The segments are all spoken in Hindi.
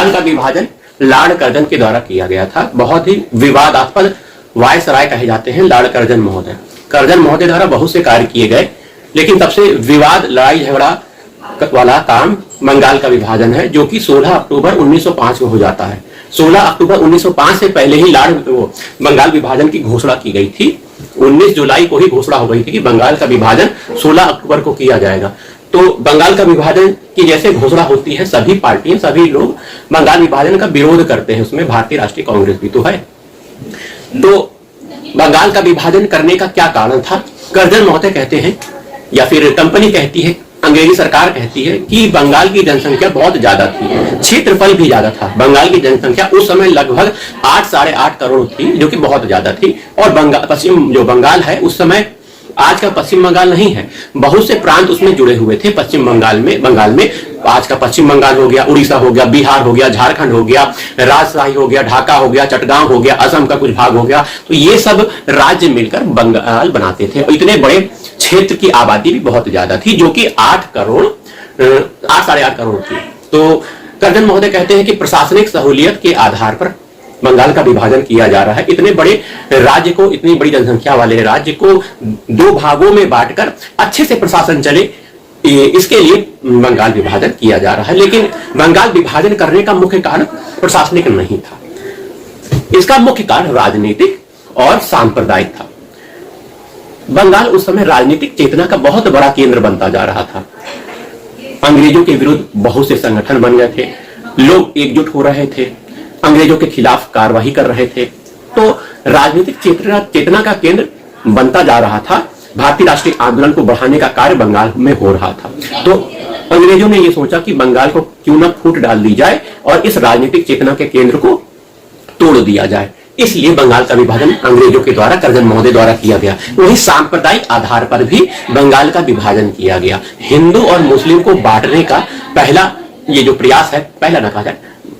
बंगाल का विभाजन लॉर्ड कर्जन के द्वारा किया गया था। बहुत ही विवादास्पद वायसराय कहे जाते हैं लॉर्ड कर्जन महोदय। कर्जन महोदय द्वारा बहुत से कार्य किए गए, लेकिन सबसे विवाद लड़ाई झगड़ा वाला काम बंगाल का विभाजन है, जो कि 16 अक्टूबर 1905 को हो जाता है। 16 अक्टूबर 1905 से पहले ही बंगाल विभाजन की घोषणा की गई थी। 19 जुलाई को ही घोषणा हो गई थी कि बंगाल का विभाजन 16 अक्टूबर को किया जाएगा। तो बंगाल का विभाजन की जैसे घोषणा होती है, सभी पार्टियां, सभी लोग बंगाल विभाजन का विरोध करते हैं। उसमें भारतीय राष्ट्रीय कांग्रेस भी तो है। तो बंगाल का विभाजन करने का क्या कारण था? कर्जन महोदय कहते हैं, या फिर कंपनी कहती है, अंग्रेजी सरकार कहती है कि बंगाल की जनसंख्या बहुत ज्यादा थी, क्षेत्रफल भी ज्यादा था। बंगाल की जनसंख्या उस समय लगभग 8 साढ़े 8 करोड़ थी, जो कि बहुत ज्यादा थी। और पश्चिम जो बंगाल है उस समय आज का पश्चिम बंगाल नहीं है, बहुत से प्रांत उसमें जुड़े हुए थे। पश्चिम बंगाल में आज का पश्चिम बंगाल हो गया, उड़ीसा हो गया, बिहार हो गया, झारखंड हो गया, राजशाही हो गया, ढाका हो गया, चटगांव हो गया, असम का कुछ भाग हो गया। तो ये सब राज्य मिलकर बंगाल बनाते थे। और इतने बड़े क्षेत्र की आबादी भी बहुत ज्यादा थी, जो कि 8 साढ़े 8 करोड़ थी। तो कर्जन महोदय कहते हैं कि प्रशासनिक सहूलियत के आधार पर बंगाल का विभाजन किया जा रहा है। इतने बड़े राज्य को, इतनी बड़ी जनसंख्या वाले राज्य को 2 भागों में बांटकर अच्छे से प्रशासन चले, इसके लिए बंगाल विभाजन किया जा रहा है। लेकिन बंगाल विभाजन करने का मुख्य कारण प्रशासनिक नहीं था, इसका मुख्य कारण राजनीतिक और सांप्रदायिक था। बंगाल उस समय राजनीतिक चेतना का बहुत बड़ा केंद्र बनता जा रहा था। अंग्रेजों के विरुद्ध बहुत से संगठन बन गए थे, लोग एकजुट हो रहे थे, अंग्रेजों के खिलाफ कार्रवाई कर रहे थे। तो राजनीतिक चेतना का केंद्र बनता जा रहा था। भारतीय राष्ट्रीय आंदोलन को बढ़ाने का कार्य बंगाल में हो रहा था। तो अंग्रेजों ने यह सोचा कि बंगाल को क्यों न फूट डाल दी जाए और इस राजनीतिक चेतना के केंद्र को तोड़ दिया जाए। इसलिए बंगाल का विभाजन अंग्रेजों के द्वारा, कर्जन महोदय द्वारा किया गया। वही सांप्रदायिक आधार पर भी बंगाल का विभाजन किया गया। हिंदू और मुस्लिम को बांटने का पहला ये जो प्रयास है, पहला न कहा जाए,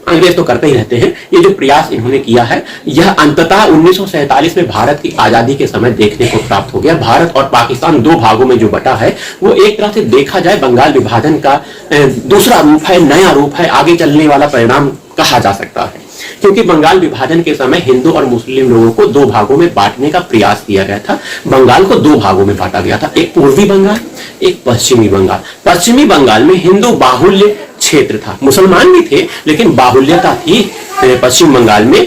अंग्रेज तो करते ही रहते हैं, ये जो प्रयास इन्होंने किया है, यह अंततः 1947 में भारत की आजादी के समय देखने को प्राप्त हो गया। भारत और पाकिस्तान 2 भागों में जो बटा है, वो एक तरह से देखा जाए बंगाल विभाजन का दूसरा रूप है, नया रूप है, आगे चलने वाला परिणाम कहा जा सकता है। क्योंकि बंगाल विभाजन के समय हिंदू और मुस्लिम लोगों को 2 भागों में बांटने का प्रयास किया गया था। बंगाल को 2 भागों में बांटा गया था, एक पूर्वी बंगाल, एक पश्चिमी बंगाल। पश्चिमी बंगाल में हिंदू बाहुल्य क्षेत्र था, मुसलमान भी थे, लेकिन बाहुल्यता थी पश्चिम बंगाल में,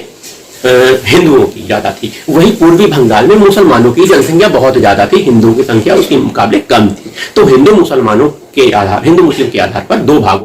हिंदुओं की ज्यादा थी। वही पूर्वी बंगाल में मुसलमानों की जनसंख्या बहुत ज्यादा थी, हिंदुओं की संख्या उसके मुकाबले कम थी। तो हिंदू मुसलिम के आधार पर 2 भागों